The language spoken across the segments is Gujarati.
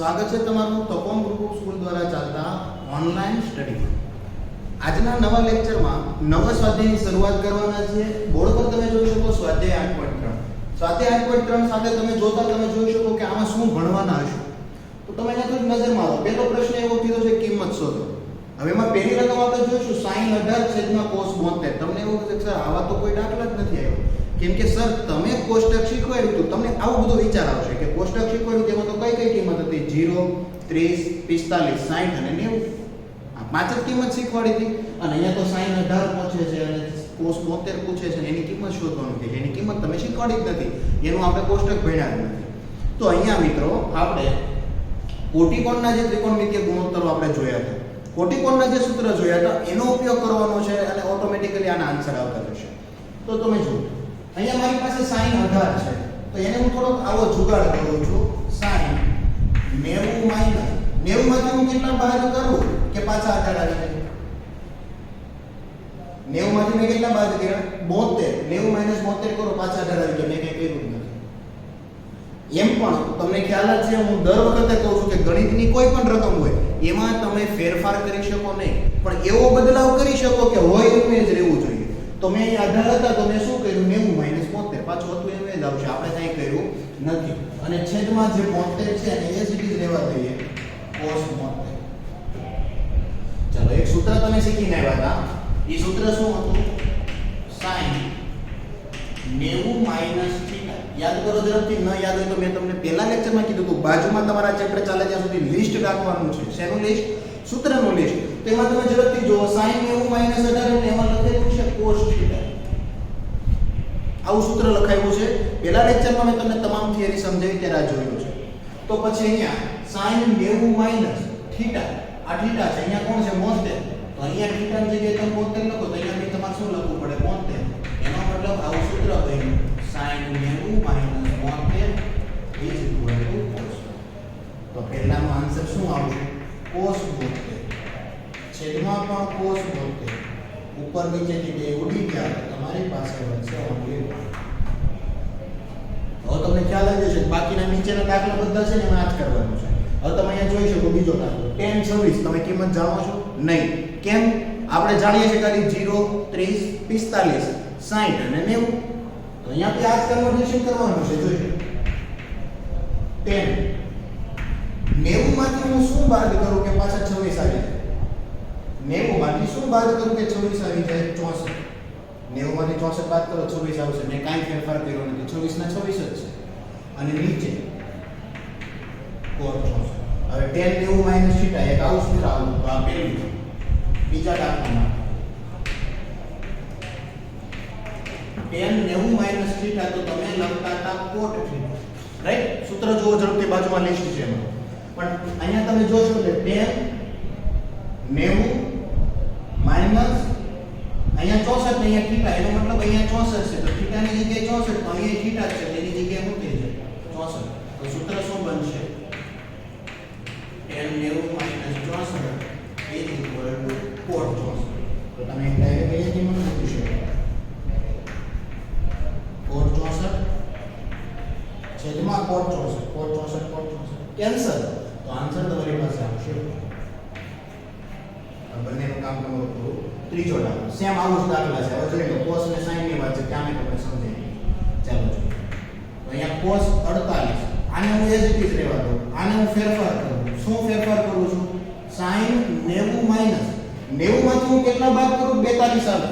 સ્વાગત છે તમારું તપોમ ગ્રુપ ઓફ સ્કૂલ દ્વારા ચાલતા ઓનલાઈન સ્ટડીમાં. આજના નવા લેક્ચરમાં નવા સ્વાધ્યાયની શરૂઆત કરવાના છે. બોર્ડ પર તમે જોઈ શકો સ્વાધ્યાય 8.3. સ્વાધ્યાય 8.3 સાથે તમે જોતા તમે જોઈ શકો કે આમાં શું ભણવાના હશે. તો તમે અહીંયા થોડી નજર મારો. પહેલો પ્રશ્ન એવો કીધો છે કિંમત શોધો. હવે એમાં પહેલી રકમ આપણે જોઈશું sin 18 cos 72. તમને એવું થશે સર આવા તો કોઈ દાખલા જ નથી આવ્યો. કેમ કે સર તમે કોષ્ટક શીખવાડ્યું હતું, તમને આવું બધું વિચાર આવશે કે કોષ્ટક શીખવાડ્યું તેમાં તો કઈ કઈ કિંમત હતી? 0, 30, 45, 60 અને 90. આ પાંચ જ કિંમત શીખવાડી હતી. અને અહીંયા તો sin 18 પૂછે છે અને cos 72 પૂછે છે, એની કિંમત શોધવાનું છે. એની કિંમત તમે શીખવાડી જ નથી, એનું આપણે કોષ્ટક ભણ્યા જ નથી. તો અહીંયા મિત્રો આપણે કોટિકોણના જે ત્રિકોણમિતિય ગુણોત્તરો આપણે જોયા હતા, કોટિકોણના જે સૂત્ર જોયા હતા એનો ઉપયોગ કરવાનો છે અને ઓટોમેટિકલી આના આન્સર આવતા રહેશે. તો તમે જુઓ અહીંયા મારી પાસે sin 18 છે, તો એને હું થોડોક આવો જુગાડ કરું છું. sin 90 માઈનસ 90 માંથી હું કેટલા બહાર કરું કે પાછા 18 આવી જાય? 90 માંથી મેં કેટલા બાદ કર્યા? 72. 90 માઈનસ 72 કરો, પાછા 18 આવી જાય. મેં કઈ કર્યું જ નથી. એમ પણ તમને ખ્યાલ જ છે, હું દર વખતે કહું છું કે ગણિતની કોઈ પણ રકમ હોય એમાં તમે ફેરફાર કરી શકો નહીં, પણ એવો બદલાવ કરી શકો કે હોય એવું જ રહેવું જોઈએ. તો મેં અહીં 18 હતા તો મેં શું કર્યું? 90 માઈનસ 72, પાછું હતું એવું જ આવશે. આપણે કંઈ કર્યું નથી. અને છેદમાં જે 72 છે એને એ જ રહેવા દઈએ, cos 72. ચલો એક સૂત્ર તમે શીખીને આવ્યા હતા. એ સૂત્ર શું હતું? sin 90 minus theta. યાદ કરો ઝડપથી. ન યાદ હોય તો મેં તમને પહેલા લેક્ચરમાં કીધું હતું, બાજુમાં તમારા ચેપ્ટર ચાલે ત્યાં સુધી લિસ્ટ રાખવાનું છે. શેનું લિસ્ટ? સૂત્રનું લિસ્ટ. તો એમાં તમે ઝડપથી જુઓ, sin 90 માઈનસ 18 ને એમાં લખેલું છે cos થીટા. આવું સૂત્ર લખાયું છે. પહેલા લેક્ચરમાં મેં તમને તમામ થિયરી સમજાવી ત્યારે આ જોયું છે. તો પછી અહીંયા sin 90 માઈનસ થીટા, આ થીટા છે, અહીંયા કોણ છે? 72. તો અહીંયા થીટાની જગ્યાએ તમે 72 લખો તો અહીંયા બી તમારે શું લખવું પડે? 72. એનો મતલબ આવું સૂત્ર બન્યું sin 90 minus 72 is equal to cos. તો પહેલાનો આન્સર શું આવશે? cos 72. છેદમાં પણ cos 72. ઉપર નીચેથી બે ઉડી ગયા તો તમારી પાસે બનશે only 1. હવે તમને ખ્યાલ આવી જશે બાકીના નીચેના દાખલા બધા છે ને એમાં આ જ કરવાનું છે. હવે તમે અહીંયા જોઈ શકો બીજો દાખલો tan 26. તમે કિંમત જાણો છો? નહીં. કેમ? આપણે જાણીએ છીએ ખાલી 0, 30, 45, 60 અને 90. તો અહીંયાથી આ જ કન્વર્ઝેશન કરવાનું છે. જોઈજો tan 90 માંથી હું શું બાદ કરું કે પાછા 26 આવી જાય? 90 માંથી શું બાદ કરું કે 26 આવી જાય? 64. 90 માંથી 64 બાદ કરો, 26 આવશે. મેં કાંઈ ફેરફાર કર્યો નથી. 26 ના 26 જ છે. અને નીચે cos 64. હવે tan 90 માઈનસ થીટા, એક આવું સૂત્ર આવું તો આ પહેલું. બીજા દાખલામાં tan 90 માઈનસ થીટા તો તમે લખતા હતા cot થીટા, રાઈટ? સૂત્ર જુઓ ઝડપથી, બાજુમાં લિસ્ટ છે એમાં. પણ અહીંયા તમે જોશો કે tan 90 માઈનસ અહીંયા 64 ને અહીંયા થીટા, એનો મતલબ અહીંયા 64 છે. તો થીટાની જગ્યાએ 64, તો અહીંયા થીટા છે, તેની જગ્યાએ મૂકી છે 64. તો સૂત્ર શું બનશે? tan 90 minus 64 is equal to cot 64. તો તમે ડાયરેક્ટ અહીંયાથી મને મૂકી શકો cot 64 છેદમાં cot 64, cot 64, cot 64 કેન્સલ. તો આન્સર તમારી પાસે આવશે. બંનેનું કામ તમારું પૂરું. ત્રીજો દાખલો સેમ આવું જ દાખલા છે. હવે જોઈ લો, cos અને sin ની વાત છે, ત્યાં મેં તમને સમજાવી. ચાલો જો તો અહીંયા cos 48, આને હું એ જ રીતે રહેવા દઉં, આને હું ફેરફાર કરું. શું ફેરફાર કરું છું? sin 90 માઈનસ 90 માંથી હું કેટલા બાદ કરું? 42 આવે.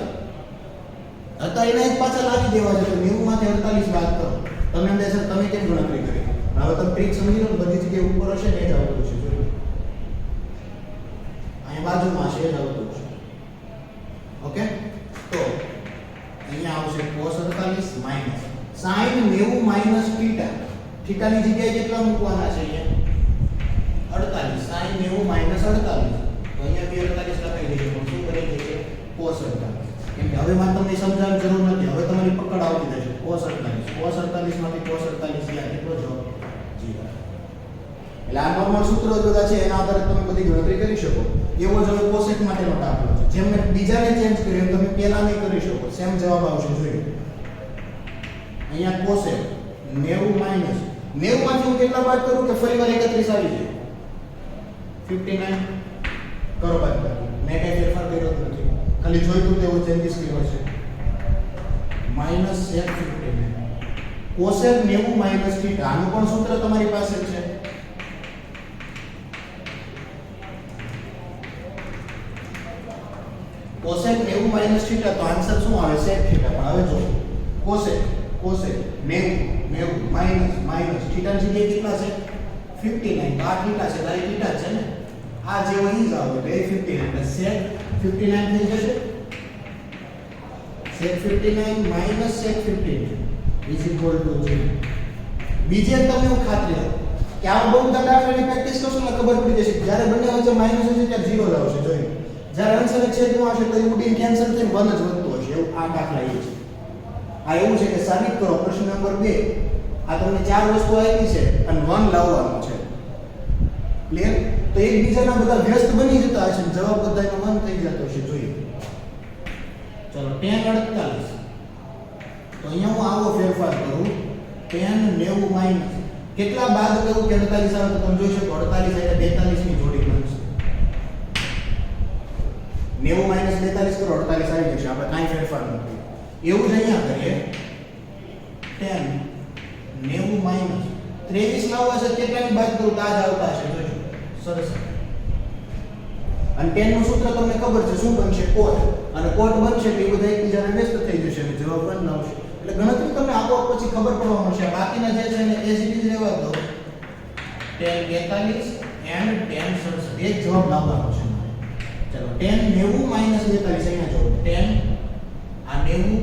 હતા એના જ પાછા લાવી દેવા છે. તો 90 માંથી 48 બાદ કરો. તમે અંદર સર તમે કેમ ગણતરી કરી? હવે તમે ટ્રીક સમજી લો. બધી જગ્યાએ ઉપર હશે ને એ જ આવતું છે. જોઈ અહીંયા બાજુમાં છે, એ જ આવતું છે. ઓકે, તો અહીંયા આવશે cos 48 minus sin 90 minus theta. થીટાની જગ્યાએ કેટલા મૂકવાના છે? અહીંયા 48. sin 90 minus 48. તો અહીંયા બી 48 લખાઈ દઈએ. પણ શું કરી દઈએ? cos 48. કેમ કે હવે માં તમને સમજાવવાની જરૂર નથી. હવે તમારી પકડ આવતી જશે. cos 48, cos 48 માંથી cos 48 ગયા કેટલો જવાબ? 0. એટલે આ નોર્મલ સૂત્રો બધા છે એના આધારે તમે બધી ગણતરી કરી શકો. એવો જ હવે કોસેક માટેનો દાખલો છે. જેમ મેં બીજાને ચેન્જ કર્યું એમ તમે પહેલાને કરી શકો. સેમ જવાબ આવશે. જોઈએ અહીંયા કોસેક 90 માઈનસ 90 માંથી હું કેટલા બાદ કરું કે ફરીવાર 31 આવી જાય? 59 કરો બાદબાકી. મેં કઈ ફેરફાર કર્યો જ નથી, ખાલી જોઈતું તેવો ચેન્જીસ કર્યો છે. Minus sec 59 cosec 90 minus theta. આનું પણ સૂત્ર તમારી પાસે છે. cosec 90 માઈનસ થીટા, તો આન્સર શું આવે? sec theta. પણ હવે જો cosec 90 માઈનસ થીટા ની જગ્યાએ કેટલા છે? 59. તો આ થીટા છે, તારી થીટા છે ને, આ જે હોય ઈ જ આવે. તો એ 59 એટલે sec 59 થઈ જશે. sec 59 minus sec 59 is equal to 0. બીજે તમને હું ખાતરી આપું કે આ બહુ બધા દાખલાની પ્રેક્ટિસ કરશો ને ખબર પડી જશે. જ્યારે બંને વચ્ચે માઈનસ હશે ત્યારે 0 જ આવશે. જોઈ જ્યારે આન્સર છેદમાં આવશે તો ઉડીને કેન્સલ થઈને 1 જ વધતું હશે. એવું આ દાખલા એ છે. આ એવું છે કે સાબિત કરો. પ્રશ્ન નંબર 2 આ તમને 4 વસ્તુ આપી છે અને 1 લાવવાનું છે. ક્લિયર? તો એકબીજાના બધા વ્યસ્ત બની જતા હશે, જવાબ બધાનો 1 થઈ જતો હશે. જોઈએ ચલો tan 48. તો અહીંયા હું આવો ફેરફાર કરું. tan 90 માઈનસ કેટલા બાદ કરું કે 48 આવે તો તમે જોઈ શકો 48 એટલે 42 ની જોડી બનશે. 90 માઈનસ 42 કરો 48 આવી જશે. આપણે કાંઈ ફેરફાર નથી. એવું જ અહીંયા કરીએ. tan 90 માઈનસ 23 લાવવા છે કેટલાની બાદ કરું તો આ જ આવતા હશે. જોજો સરસ. અને tan નું સૂત્ર તમને ખબર છે શું બનશે? cot. અને cot બનશે એટલે એ બધા એકબીજાને વ્યસ્ત થઈ જશે અને જવાબ 1 આવશે. એટલે ગણતરી તમને આપોઆપ પછી ખબર પડવા મળશે. બાકીના જે છે એને એઝ ઇટ ઇઝ રહેવા દો. tan 42 and tan 67 એક જવાબ લાવવાનો છે. ચલો tan 90 માઈનસ 42 અહીંયા જો tan આ 90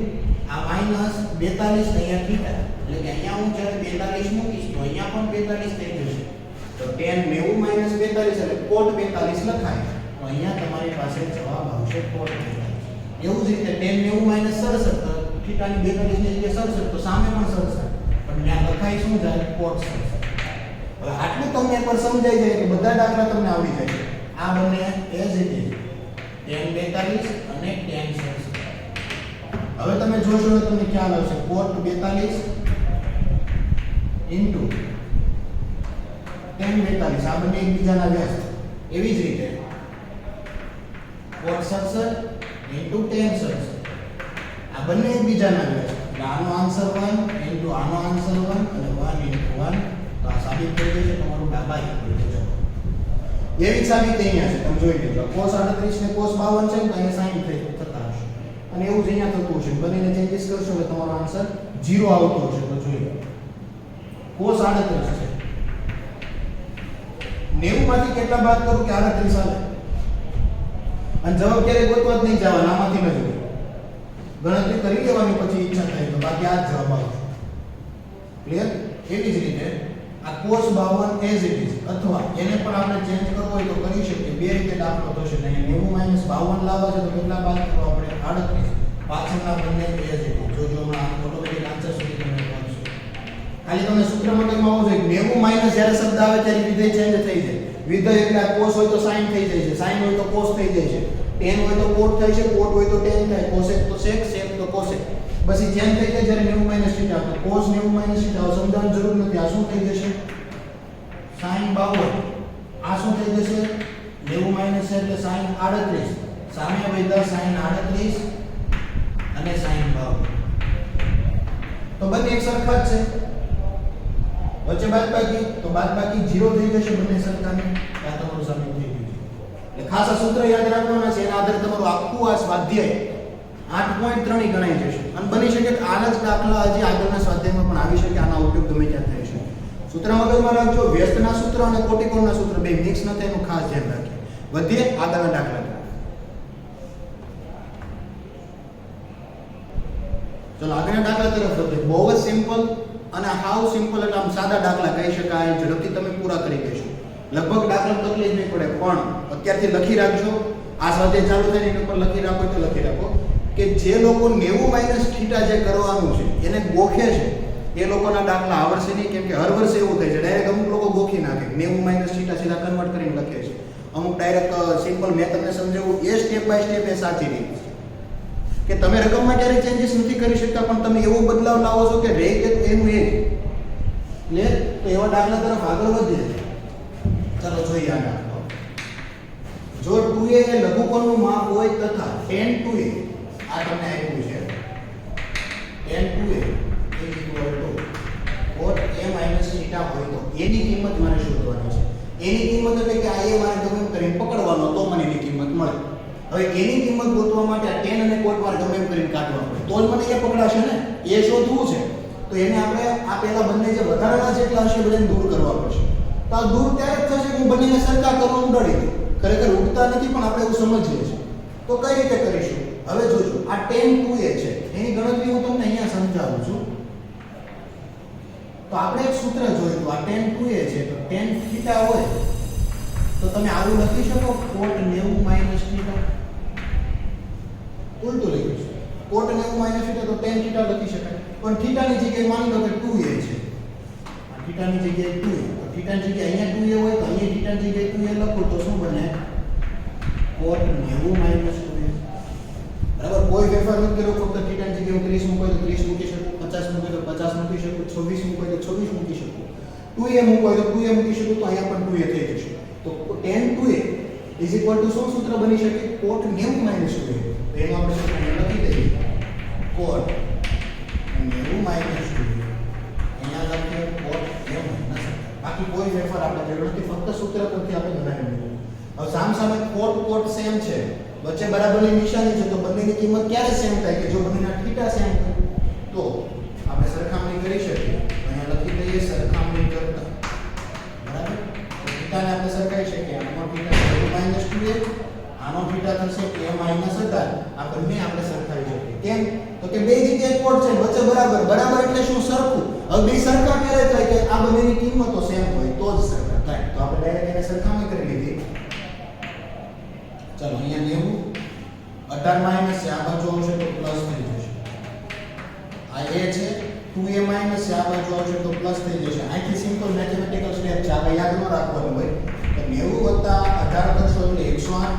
આ માઈનસ 42 અહીંયા થીટા એટલે કે અહીંયા હું જ્યારે 42 મૂકીશ તો અહીંયા પણ 42 થઈ જશે. તો tan 90 માઈનસ 42 એટલે cot 42 લખાય. તો અહીંયા તમારી પાસે જવાબ આવશે cot 42. એવું જ રીતે tan 90 માઈનસ 67 તો થીટાની 42 ની જગ્યાએ 67 તો સામે પણ 67 પણ ત્યાં લખાય શું જાય? cot 67. હવે આટલું તમને એકવાર સમજાઈ જાય કે બધા દાખલા તમને આવડી જાય. આ બંને એઝ ઇટ ઇઝ tan 42 અને tan 67. હવે તમે જોશો તો તમને ખ્યાલ આવશે cot 42 ઇન્ટુ tan 42 આ બંને એકબીજાના વ્યસ્ત. એવી જ રીતે cot 67 ઇન્ટુ tan 67 આ બંને એકબીજાના વ્યસ્ત. એટલે આનો આન્સર 1 ઇન્ટુ આનો આન્સર 1 અને 1 ઇન્ટુ 1. તો આ સાબિત થઈ જશે તમારું ડાબા ઇક્વલ છે. એવી સાબિત અહીંયા છે. તમે જોઈ લેજો cos 38 ને cos 52 છે તો અહીંયા sin થઈ થતા હશે. અને એવું જ અહીંયા થતું હશે. બંનેને ચેન્જીસ કરશો એટલે તમારો આન્સર 0 આવતો હશે. તો જોઈએ cos 38 છે 90 માંથી કેટલા બાદ કરું કે 38 આવે? અને જવાબ ક્યારે ગોતવા જ નહીં જવાના, આમાંથી ન જોઈએ. ગણતરી કરી લેવાની પછી ઈચ્છા થાય તો બાકી આ જ જવાબ આવશે. ક્લિયર? એવી જ રીતે આ cos 52 એઝ ઇટ ઇઝ અથવા એને પણ આપણે ચેન્જ કરવો હોય તો કરી શકીએ. બે રીતે દાખલો થશે. અહીંયા 90 માઈનસ 52 લાવવા છે તો કેટલા બાદ કરો આપણે? 38. પાછળના બંને એઝ ઇટ ઇઝ. જોજો હમણાં ઓટોમેટિક આન્સર સુધી તમને પહોંચશે. ખાલી તમને સૂત્ર મગજમાં આવવું જોઈએ 90 માઈનસ જ્યારે શબ્દ આવે ત્યારે વિધેય ચેન્જ થઈ જાય. વિધેય એટલે આ cos હોય તો sin થઈ જાય છે, sin હોય તો cos થઈ જાય છે, tan હોય તો cot થાય છે, cot હોય તો tan થાય, cosec તો sec, sec તો cosec. બસ એ ચેન્જ થઈ જાય જ્યારે 90 માઈનસ થીટા તો cos 90 માઈનસ થીટા સમજાવવાની જરૂર નથી. આ શું થઈ જશે? sin 52. આ શું થઈ જશે? 90 માઈનસ એટલે sin 38. સામે વધ્યા sin 38 અને sin 52. તો બંને એક સરખા જ છે. વચ્ચે બાદબાકી તો બાદબાકી 0 થઈ જશે બંને સરખાને. આ તમારું સાબિત થઈ ગયું છે. એટલે ખાસ આ સૂત્ર યાદ રાખવાના છે. એના આધારે તમારું આખું આ સ્વાધ્યાય 8.3 ગણાઈ જશે. અને બની શકે કે આના જ દાખલા હજી આગળના સ્વાધ્યાયમાં પણ આવી શકે. આનો ઉપયોગ ગમે ત્યાં થઈ શકે. સૂત્ર મગજમાં રાખજો. વ્યસ્તના સૂત્ર અને કોટિકોણના સૂત્ર બે મિક્સ ન થાય એનું ખાસ ધ્યાન રાખજો. વધીએ આગળના દાખલા. ચલો આગળના દાખલા તરફ વધીએ. બહુ જ સિમ્પલ અને હાવ સિમ્પલ એટલે આમ સાદા દાખલા કહી શકાય. ઝડપથી તમે પૂરા કરી દેશો. લગભગ દાખલા તકલીફ નહીં પડે પણ અત્યારથી લખી રાખજો. આ સ્વાધ્યાય ચાલુ થાય એની ઉપર લખી રાખો તો લખી રાખો કે જે લોકો 90 માઈનસ થીટા જે કરવાનું છે એને ગોખે છે એ લોકોના દાખલા આવડશે નહીં. કેમ કે હર વર્ષે એવું થાય છે ડાયરેક્ટ અમુક લોકો ગોખી નાખે 90 માઈનસ થીટા સીધા કન્વર્ટ કરીને લખે છે. અમુક ડાયરેક્ટ સિમ્પલ મેં તમને સમજાવું એ સ્ટેપ બાય સ્ટેપ એ સાચી રીત છે કે તમે રકમમાં ક્યારે ચેન્જીસ નથી કરી શકતા પણ તમે એવો બદલાવ લાવો છો કે રે કે એનું એ ક્લિયર. તો એવા દાખલા તરફ આગળ વધીએ. ચાલો જોઈએ આ દાખલો. જો 2a એ લઘુકોણનું માપ હોય તથા tan 2a આ તમને આપ્યું છે tan 2a cot a minus theta હોય તો એની કિંમત મારે શોધવાની છે. એની કિંમત એટલે કે આ a મારે ગમે એમ કરીને પકડવાનો તો મને એની કિંમત મળે. હવે એની કિંમત ગોતવા માટે આ tan અને cot મારે ગમે એમ કરીને કાઢવા પડે તો જ મને એ પકડાશે ને. એ શોધવું છે તો એને આપણે આ પહેલા બંને જે વધારાના જેટલા હશે બધાને દૂર કરવા પડશે. તો આ દૂર ત્યારે જ થશે કે હું બંનેને સરખા કરવા ઉડાડી દઉં. ખરેખર ઉડતા નથી પણ આપણે એવું સમજીએ છીએ. તો કઈ રીતે કરીશું? હવે જોજો આ tan 2a છે એની ગણતરી હું તમને અહીંયા સમજાવું છું. તો આપણે એક સૂત્ર જોયું આ tan 2a છે તો tan θ હોય તો તમે આવું લખી શકો cot 90 θ. ઉલટું લખ્યું છે cot 90 θ તો tan θ લખી શકાય પણ θ ની જગ્યાએ માની લો કે 2a છે. આ θ ની જગ્યાએ 2a તો θ ની જગ્યાએ અહીંયા 2a હોય તો અહીંયા θ ની જગ્યાએ 2a લખો તો શું બને cot 90 2a. બરાબર કોઈ ફેરફાર નથી કર્યો ફક્ત θ ની જગ્યાએ 30 મૂકો તો 30 મૂકી શકું 50 મૂકો તો 50 મૂકી શકું 26 મૂકો તો 26 મૂકી શકું 2a મૂકો તો 2a મૂકી શકું તો અહીંયા પણ 2a થઈ જશે. તો tan 2a શું સૂત્ર બની શકે cot 90 2a. તો એનો આપણે સૂત્ર લખી દઈએ cot 90 2a અહીંયા લખીએ cot a minus. બાકી કોઈ ફેરફાર આપણે જરૂર નથી ફક્ત સૂત્ર પરથી આપણે બનાવી લઈએ. હવે સામસામે cot સેમ છે વચ્ચે બરાબરની નિશાની છે તો બંનેની કિંમત ક્યારે સેમ થાય કે જો બંનેના θ સેમ હોય તો આપણે સરખામણી કરી શકીએ. અહીંયા લખી દઈએ સરખામણી કરતા બરાબર તો θ ને આપણે સરખાઈ શકીએ. આનો θ -2a આનો θ થશે a -18. આ બંને આપણે સરખાવી શકીએ. કેમ? તો કે બે જગ્યાએ cot છે વચ્ચે બરાબર એટલે શું સરખું. હવે બે સરખા ક્યારે થાય કે આ બંનેની કિંમતો સેમ હોય તો જ સરખા થાય. તો આપણે ડાયરેક્ટ એને સરખામણી કરી લીધી. ચલો અહીંયા 90 18 છે આ બાજુ આવશે તો પ્લસ થઈ જશે. આ a છે 2a માઈનસ છે આ બાજુ આવશે તો પ્લસ થઈ જશે. આથી સિમ્પલ મેથેમેટિકલ સ્ટેપ છે આપણે યાદ ન રાખવાનું હોય. તો 90 18 કરશો એટલે 108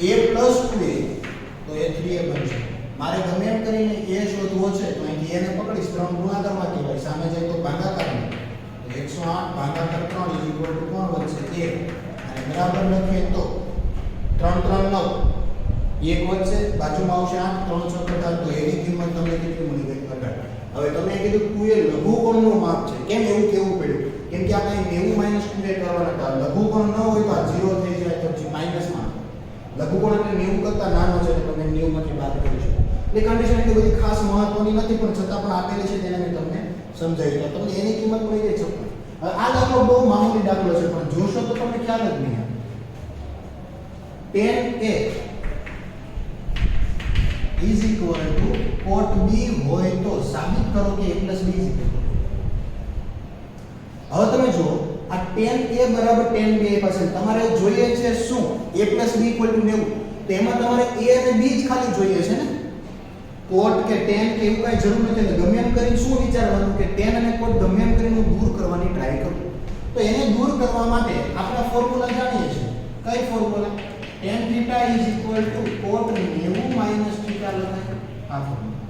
a 2a તો એ 3a બનશે. મારે ગમે એમ કરીને a શોધવો છે તો અહીં a ને પકડીશ 3 ગુણાકારમાં કહેવાય સામે જાય તો ભાગાકારમાં. તો 108 ભાગાકાર 3 કોણ બનશે 1 અને બરાબર લખીએ તો 3 3 9 એક વધશે બાજુમાં આવશે 8 3 6 થાય તો એની કિંમત તમને કેટલી મળી ગઈ 18. હવે તમે કીધું 2a લઘુકોણનું માપ છે. કેમ એવું કેવું પડ્યું? કેમ કે આપણે 90 2a કરવાના હતા. લઘુકોણ ન હોય તો આ 0 થઈ જાય તો માઈનસમાં. લઘુકોણ એટલે 90 કરતા નાનો છે તો તમે 90 માંથી બાદ કરી શકો. એ કન્ડિશન એટલી બધી ખાસ મહત્વની નથી પણ છતાં પણ આપેલી છે તેને મેં તમને સમજાવી તો તમને એની કિંમત મળી જાય છે. હવે આ દાખલો બહુ મામૂલી દાખલો છે પણ જોશો તો તમને ખ્યાલ જ નહીં આવે. tan a is equal to cot b હોય તો સાબિત કરો કે a plus b is equal to. હવે તમે જો આ tan a બરાબર tan b પાસે તમારે જોઈએ છે શું a plus b equal to 90. તો એમાં તમારે a અને b જ ખાલી જોઈએ છે ને. cot કે tan કે એવું કઈ જરૂર નથી. એટલે ગમે એમ કરીને શું વિચારવાનું કે tan અને cot ગમે એમ કરીને હું દૂર કરવાની ટ્રાય કરું. તો એને દૂર કરવા માટે આપણે ફોર્મ્યુલા જાણીએ છીએ. કઈ formula? tan theta is equal to cot 90 minus theta લખાય. આ ફોર્મ્યુલા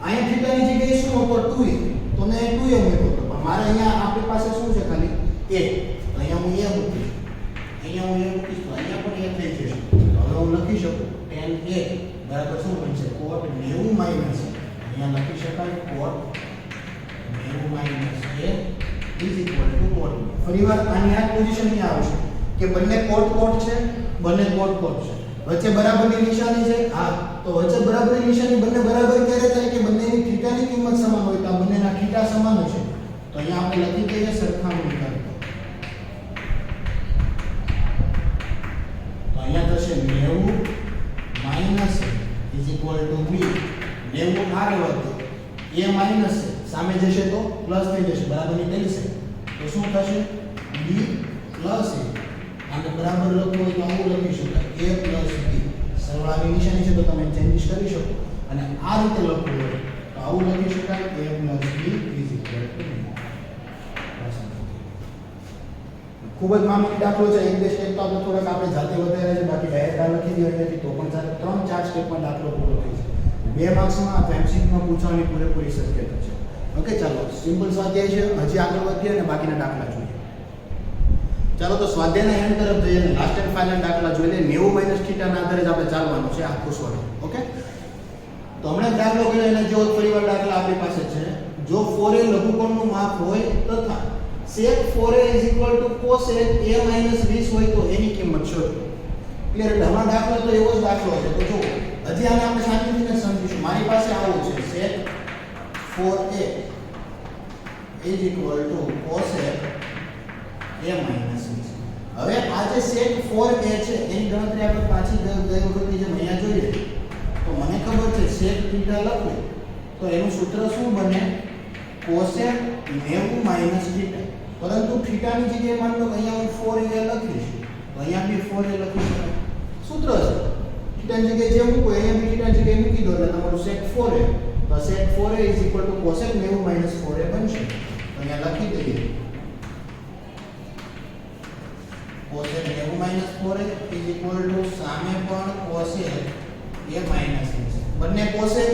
અહીંયા theta ની જગ્યાએ શું હતો 2a તો મેં 2a મૂક્યો હતો પણ મારે અહીંયા આપણી પાસે શું છે ખાલી a તો અહીંયા હું a મૂકીશ. અહીંયા હું a મૂકીશ તો અહીંયા પણ a થઈ જશે. હવે હું લખી શકું tan a બરાબર શું બનશે cot 90 minus અહીંયા લખી શકાય cot 90 minus a is equal to cot. ફરીવાર આની આ પોઝિશન ની આવશે કે બંને cot છે બંને cot છે વચ્ચે બરાબરની નિશાની છે. હા તો વચ્ચે બરાબરની નિશાની બંને બરાબર ક્યારે થાય કે બંનેની θ ની કિંમત સમાન હોય તો બંનેના θ સમાન છે. તો અહીંયા આપણે લખી દઈએ સરખામણી કરતા. તો અહીંયા થશે 90 minus is equal to b. 90 આ રહેવાથી a માઈનસ સામે જશે તો પ્લસ થઈ જશે બરાબરની થઈ છે. તો શું થશે b પ્લસ a આને બરાબર લખવું હોય તો આવું લખી શકાય a પ્લસ b. સરવાળાની નિશાની છે તો તમે ચેન્જીસ કરી શકો અને આ રીતે લખવું હોય તો આવું લખી શકાય a plus b is equal to b. ખૂબ જ મામૂલી દાખલો છે. એક બે સ્ટેપ તો આપણે થોડાક આપણે જાતે વધારે છે બાકી ડાયરેક્ટ આ લખી દેવા નથી તો પણ ચાલે 3-4 સ્ટેપમાં દાખલો પૂરો થઈ જાય. 2 માર્ક્સમાં અથવા એમસીક્યુમાં પૂછવાની પૂરેપૂરી શક્યતા છે. ઓકે ચાલો સિમ્પલ સ્વાધ્યાય છે. હજી આગળ વધીએ અને બાકીના દાખલા જોઈએ. ચાલો તો સ્વાધ્યાયના એન્ડ તરફ જઈએ અને લાસ્ટ એન્ડ ફાઇનલ દાખલા જોઈ લઈએ. 90 - θ ના આધારે જ આપણે ચાલવાનું છે આખું સોલ્વ. ઓકે, તો હમણાં દાખલો કર્યો એના જેવો ફરીવાર દાખલા આપણી પાસે છે. જો 4a લઘુકોણનું માપ હોય તથા sec 4a cosec a - 20 હોય તો એની કિંમત શોધો. ક્લિયર? એટલે હમણાં દાખલો તો એવો જ દાખલો છે. તો જો હજી આને આપણે શાંતિથી સમજીશું. મારી પાસે આવું છે sec 4a cosec a - 20. હવે આ જે sec 4a છે એની ગણતરી આપણે પાછી ગઈ વખતે જેમ અહીંયા જોઈએ તો મને ખબર છે sec θ લખું તો એનું સૂત્ર શું બને? cosec 90 - θ. પરંતુ θ ની જગ્યાએ માન લો કે અહીંયા હું 4a લખીશ તો અહીંયા બી 4a લખી શકાય. સૂત્ર છે θ ની જગ્યાએ જે મૂકો અહીંયા બી θ ની જગ્યાએ મૂકી દો એટલે તમારું sec 4a તો sec 4a cosec 90 - 4a બનશે. તો અહીંયા લખી દઈએ cosec 90 - 4a સામે પણ cosec a - 20. બંને cosec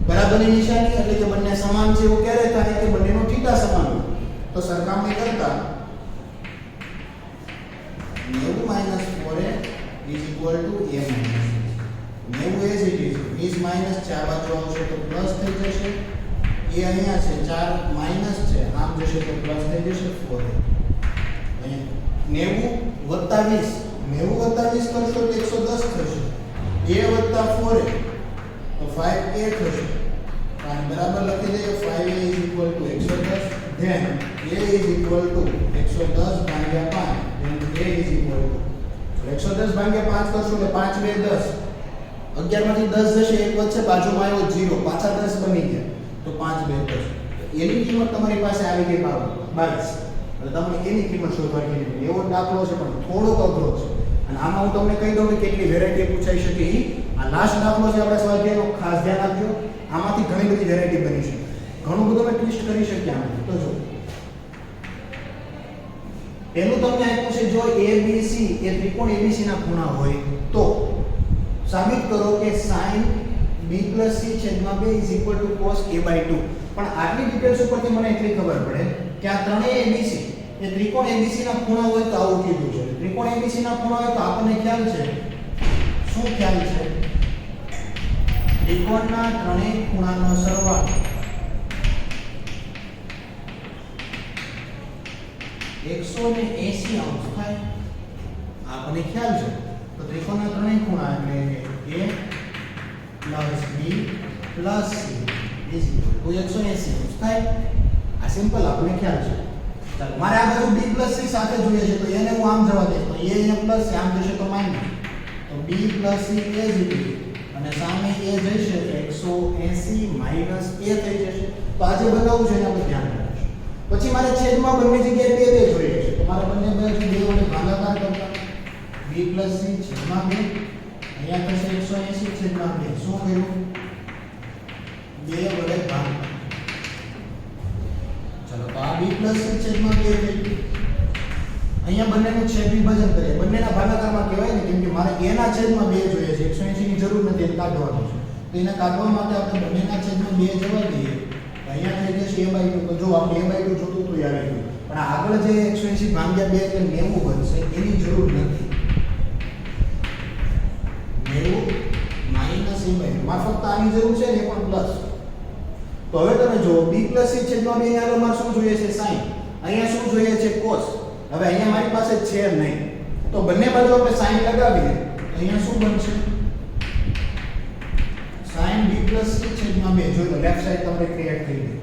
બરાબરની નિશાની એટલે કે બંને સમાન છે એવું ક્યારે થાય કે બંનેનો θ સમાન હોય. તો સરખામણી કરતા 90 - 4a a - 90 as it is 20 minus 4 બાજુ આવશે તો પ્લસ થઈ જશે. એ અહીંયા છે 4 માઈનસ છે આમ જશે તો પ્લસ થઈ જશે 4a. અહીંયા 90 + 20 કરશો તો 110 થશે. a + 4a તો 5a થશે. અને બરાબર લખી દઈએ 5a = 110 then a = 110 ભાગ્યા 5 then a = 110 ભાગ્યા 5 કરશો એટલે 5 2 10. 11 માંથી 10 જશે એક વચ્ચે બાજુમાં આવ્યો 0 પાછા 10 બની ગયા તો 5 2 10. એની કિંમત તમારી પાસે આવી ગઈ 22. એટલે તમને એની કિંમત શોધવાની છે. એવો દાખલો છે પણ થોડોક અઘરો છે. અને આમાં હું તમને કહી દઉં કે કેટલી વેરાયટી પૂછાઈ શકે. આ લાસ્ટ દાખલો છે આપણે સ્વાધ્યાયનો, ખાસ ધ્યાન આપજો. આમાંથી ઘણી બધી વેરાયટી બની છે. ઘણું બધું અમે ટ્વિસ્ટ કરી શકીએ આમાં. તો જો પેલું તમને આપ્યું છે જો ABC એ ત્રિકોણ ABC ના ખૂણા હોય તો સાબિત કરો કે sin b + c / 2 cos a/2. પણ આટલી ડિટેલ્સ ઉપરથી મને એટલી ખબર પડે કે આ ત્રણેય ABC એ ત્રિકોણ ABC ના ખૂણા હોય તો આવું કીધું છે. ત્રિકોણ ABC ના ખૂણા હોય તો આપણને ખ્યાલ છે. શું ખ્યાલ છે? ત્રિકોણના ત્રણેય ખૂણાનો સરવાળો 180 અંશ થાય. આપણને ખ્યાલ છે. તો ત્રિકોણના ત્રણેય ખૂણા એટલે a + b + c = 180 અંશ થાય. આ સિમ્પલ આપણને ખ્યાલ છે. ચાલો મારે આ બાજુ b + c સાથે જોઈએ છે તો એને હું આમ જવા દઈશ તો a અહીંયા પ્લસ છે આમ જશે તો માઈનસ. તો b + c અને સામે a જશે તો 180 - a થઈ જશે. તો આજે બનાવવું છે એને આપણે ધ્યાન રાખીશું. પછી મારે છેદમાં બંને જગ્યાએ 2 2 જોઈએ છે. તો મારે બંને બાજુ 2 વડે ભાગાકાર કરતા b + c છેદમાં 2 અહીંયા થશે 180 છેદમાં 2. શું કર્યું? 2 વડે ભાગ. ચલો તો આ b + c છેદમાં 2 થઈ ગયું. અહીંયા બંનેનું છેદ વિભાજન કરીએ. બંનેના ભાગાકારમાં કહેવાય ને કેમ કે મારે a ના છેદમાં 2 જોઈએ છે. 180 ની જરૂર નથી એને કાઢવાનું છે. તો એને કાઢવા માટે આપણે બંનેના છેદમાં 2 જવા દઈએ. અહીંયા થઈ જશે a/2. તો જો આપણે a/2 જોતું તો આવી ગયું. પણ આગળ જે 180 ભાગ્યા 2 એટલે 90 બનશે એની જરૂર નથી. 90 - a/2 માં ફક્ત આની જરૂર છે ને પણ પ્લસ. તો હવે તમે જો b + c છેદમાં 2 આગળ મારે શું જોઈએ છે? sin. અહીંયા શું જોઈએ છે? cos. હવે અહીંયા મારી પાસે છે નહીં તો બંને બાજુ આપણે sin લગાવીએ તો અહીંયા શું બનશે? sin b + c છેદમાં 2. જોઈ લો લેફ્ટ સાઈડ તમને ક્રિએટ થઈ ગઈ.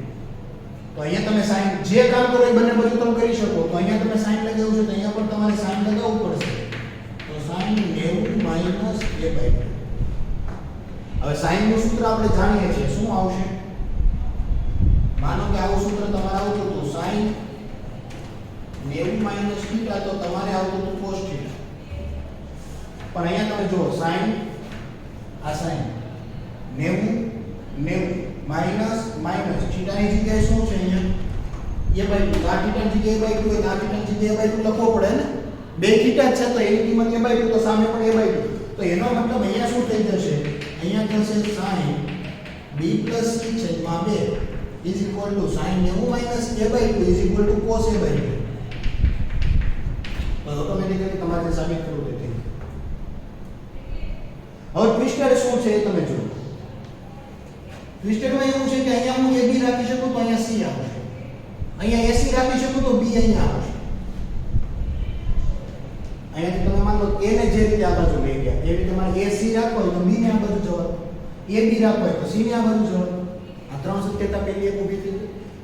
તો અહીંયા તમે sin જે કામ કરો એ બંને બાજુ તમે કરી શકો. તો અહીંયા તમે sin લગાવ્યું છે તો અહીંયા પણ તમારે sin લગાવવું પડશે. તો sin 90 - a/2. હવે sin નું સૂત્ર આપણે જાણીએ છીએ. શું આવશે? માનો કે આવું સૂત્ર તમારે આવતું હતું sin 90 - θ તો તમારે આવતું હતું cos θ. પણ અહીંયા તમે જુઓ sin આ sin 90 માઈનસ થીટાની જગ્યાએ શું છે અહીંયા a/2. આ થીટાની જગ્યાએ a/2 હોય તો આ થીટાની જગ્યાએ a/2 લખવો પડે ને. બે થીટા છે તો એની કિંમત a/2 તો સામે પણ a/2. તો એનો મતલબ અહીંયા શું થઈ જશે? અહીંયા થશે sin b + c છેદમાં 2 sin 90 - a/2 cos a/2. તો ઓટોમેટિકલી તમારે જે સાબિત કરવું તે થઈ જાય. હવે ટ્વિસ્ટેડ શું છે એ તમે જુઓ. ટ્વિસ્ટેડમાં એવું છે કે અહીંયા હું AB રાખી શકું તો અહીંયા C આવશે, અહીંયા AC રાખી શકું તો B અહીંયા આવશે. અહીંયાથી તમે માનો A ને જે રીતે આ બાજુ લઈ ગયા એ રીતે તમારે AC રાખવો હોય તો B ને આ બાજુ જવાનું, AB રાખવો હોય તો C ને આ બાજુ જવાનું. આ ત્રણ શક્યતા પહેલી એક ઊભી થઈ.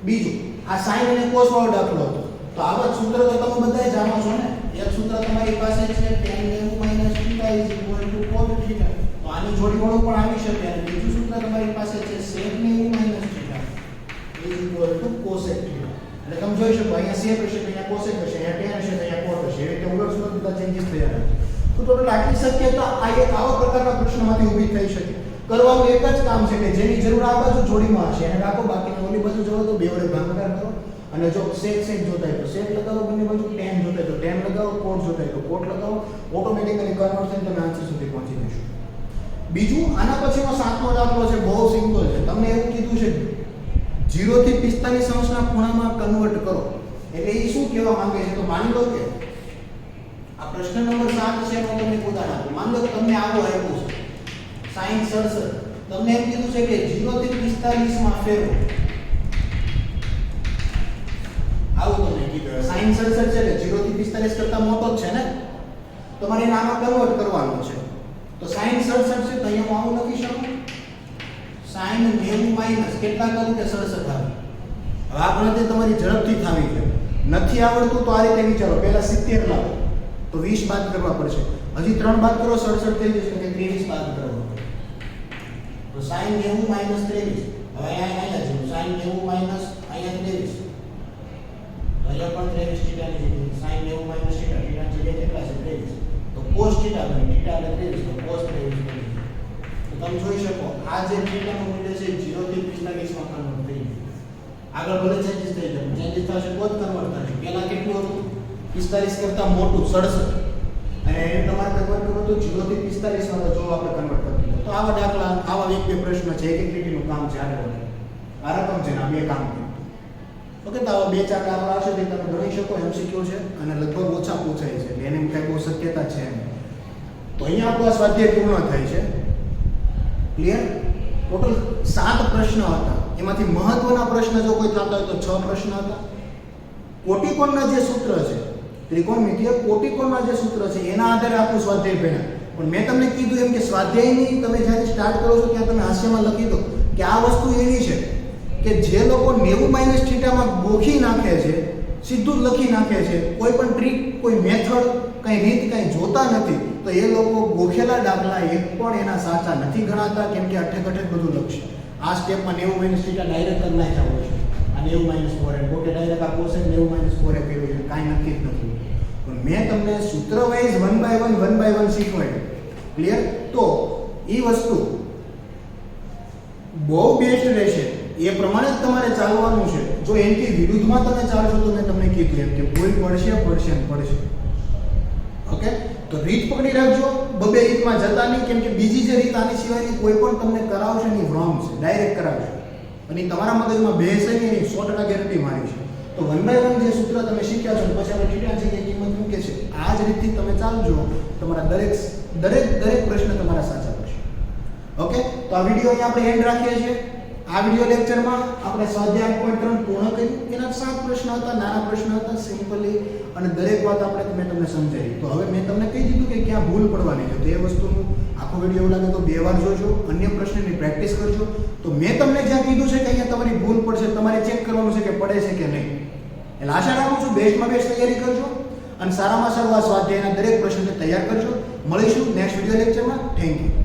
બીજું આ sin અને cos વાળો દાખલો હતો તો આવા સૂત્ર તો તમે બધાય જાણો છો ને. એક સૂત્ર તમારી પાસે છે tan - θ cos θ, તો આની જોડી વાળું પણ આવી શકે. અને બીજું સૂત્ર તમારી પાસે છે sec - θ cos θ. એટલે તમે જોઈ શકો અહીંયા sec હશે તો અહીંયા cos હશે, અહીંયા tan હશે તો અહીંયા cos હશે. એ રીતે ઉલટ સુલટ બધા ચેન્જીસ થયા રહે. તો ટોટલ આટલી શક્યતા આવા પ્રકારના પ્રશ્નમાંથી ઊભી થઈ શકે. કરવાનું એક જ કામ છે કે જેની જરૂર આ બાજુ જોડીમાં હશે એને રાખો, બાકીની ઓલી બાજુ જવો તો બે વડે ભાગાકાર કરો. અને જો sec જોતા હોય તો sec લગાવો, બંને બાજુ tan જોતા હોય તો tan લગાવો, cot જોતા હોય તો cot લગાવો. ઓટોમેટિકલી કન્વર્ટ થઈને તમે આન્સર સુધી પહોંચી જશો. બીજું આના પછીનો સાતમો દાખલો છે, બહુ સિમ્પલ છે. તમને એવું કીધું છે 0 થી 45 અંશના ખૂણામાં કન્વર્ટ કરો. એટલે એ શું કહેવા માંગે છે? તો માની લો કે આ પ્રશ્ન નંબર 7 છે એનો તમને ઉદાહરણ આપું. માની લો કે તમને આવો આપ્યું છે sin 67. તમને એમ કીધું છે કે 0 થી 45 માં ફેરવો. આવું તમને કીધું. sin 67 છે એટલે 0 થી 45 કરતા મોટો જ છે ને, તમારે એને આમાં કન્વર્ટ કરવાનું છે. તો sin 67 છે તો અહીંયા હું આવું લખી શકું sin 90 માઈનસ કેટલા કરું કે 67 આવે. હવે આ ગણતરી તમારી ઝડપથી થવી છે. નથી આવડતું તો આ રીતે વિચારો, પહેલા 70 લાવો તો 20 બાદ કરવા પડશે. હજી 3 બાદ કરો 67 થઈ જશે કે 23 બાદ કરો. તો sin 90 માઈનસ 23. હવે અહીંયા જો sin 90 માઈનસ અહીંયા 23. અહીંયા પણ 23 થીટાની જગ્યાએ sin 90 માઈનસ થીટા, થીટાની જગ્યાએ કેટલા છે 23. તો cos થીટા બને, થીટા એટલે 23 તો cos 23 બને. તો તમે જોઈ શકો આ જે થીટાનું મૂલ્ય છે 0 થી 45 માં કન્વર્ટ થઈ ગયું. આગળ ભલે ચેન્જીસ થઈ જાય, ચેન્જીસ થશે તો જ કન્વર્ટ થશે. પહેલા કેટલું હતું? 45 કરતા મોટું 67. અને એને તમારે કન્વર્ટ કરવું તો 0 થી 45 માં તો જો આપણે કન્વર્ટ કરી દીધું. તો આવા દાખલા, આવા એક બે પ્રશ્ન છે, એક લીટીનું કામ છે. આ રકમ છે ને આ બે કામ છે. ઓકે, તો આવા બે ચાર દાખલા હશે તે તમે ગણી શકો. MCQ છે અને લગભગ ઓછા પૂછાય છે એટલે એને કઈ બહુ શક્યતા છે નહીં. તો અહીંયા આપણો સ્વાધ્યાય પૂર્ણ થાય છે. ક્લિયર? ટોટલ 7 પ્રશ્ન હતા. એમાંથી મહત્વના પ્રશ્ન જો કોઈ થતા હોય તો 6 પ્રશ્ન હતા. કોટિકોણના જે સૂત્ર છે, ત્રિકોણમિતિય કોટિકોણના જે સૂત્ર છે એના આધારે આપણું સ્વાધ્યાય ભણ્યા. પણ મેં તમને કીધું એમ કે સ્વાધ્યાયની તમે જ્યારે સ્ટાર્ટ કરો છો ત્યાં તમે હાસ્યમાં લખી દો કે આ વસ્તુ એવી છે કે જે લોકો 90 - થીટામાં ગોખી નાખે છે, સીધું જ લખી નાખે છે, કોઈ પણ ટ્રીક, કોઈ મેથડ, કઈ રીત કઈ જોતા નથી, તો એ લોકો ગોખેલા દાખલા એક પણ એના સાચા નથી ગણાતા. કેમ કે અઠે બધું લખશે. આ સ્ટેપમાં 90 - થીટા ડાયરેક્ટ કરી નાખ્યા હોય છે. આ 90 - 4 પોતે ડાયરેક્ટ આ કોસેક 90 - 4 કર્યું છે, કાંઈ નક્કી જ નથી. પણ મેં તમને સૂત્ર વાઇઝ 1 બાય 1 શીખવાડ્યું. ક્લિયર? તો એ વસ્તુ બહુ બેસ્ટ રહેશે. એ પ્રમાણે જ તમારે ચાલવાનું છે. જો એનથી વિરુદ્ધમાં તમે ચાલશો તો મેં તમને કીધું એમ કે ભૂલ પડશે. ઓકે, તો રીત પકડી રાખજો. બબે રીતમાં જતા નહીં, કેમ કે બીજી જે રીત આની સિવાયની કોઈ પણ તમને કરાવશે નહીં, રોંગ છે. ડાયરેક્ટ કરાવશે અને તમારા મગજમાં બેસે નહીં, 100% ગેરંટી મારી છે. તો 1 બાય 1 જે સૂત્ર તમે શીખ્યા છો પછી આપણે થીટા જગ્યાએ કિંમત મૂકે છે, આ જ રીતથી તમે ચાલજો. તમારા દરેક પ્રશ્ન તમારા સાચા થશે. ઓકે, તો આ વિડીયો અહીંયા આપણે એન્ડ રાખીએ છીએ. આ વિડિયો લેક્ચરમાં આપણે સ્વાધ્યાય 8.3 પૂર્ણ કર્યું. એના 7 પ્રશ્ન હતા, નાના પ્રશ્ન હતા, સિમ્પલી, અને દરેક વાત મેં તમને સમજાવી. તો હવે મેં તમને કહી દીધું કે ક્યાં ભૂલ પડવાની છે. તો એ વસ્તુનું આખો વિડીયો લાગે તો 2 વાર જોજો, અન્ય પ્રશ્નની પ્રેક્ટિસ કરજો. તો મેં તમને જ્યાં કીધું છે કે અહીંયા તમારી ભૂલ પડશે, તમારે ચેક કરવાનું છે કે પડે છે કે નહીં. એટલે આશા રાખું છું બેસ્ટમાં બેસ્ટ તૈયારી કરજો અને સારામાં સારું આ સ્વાધ્યાયના દરેક પ્રશ્નને તૈયાર કરજો. મળીશું નેક્સ્ટ વિડીયો લેક્ચરમાં. Thank you.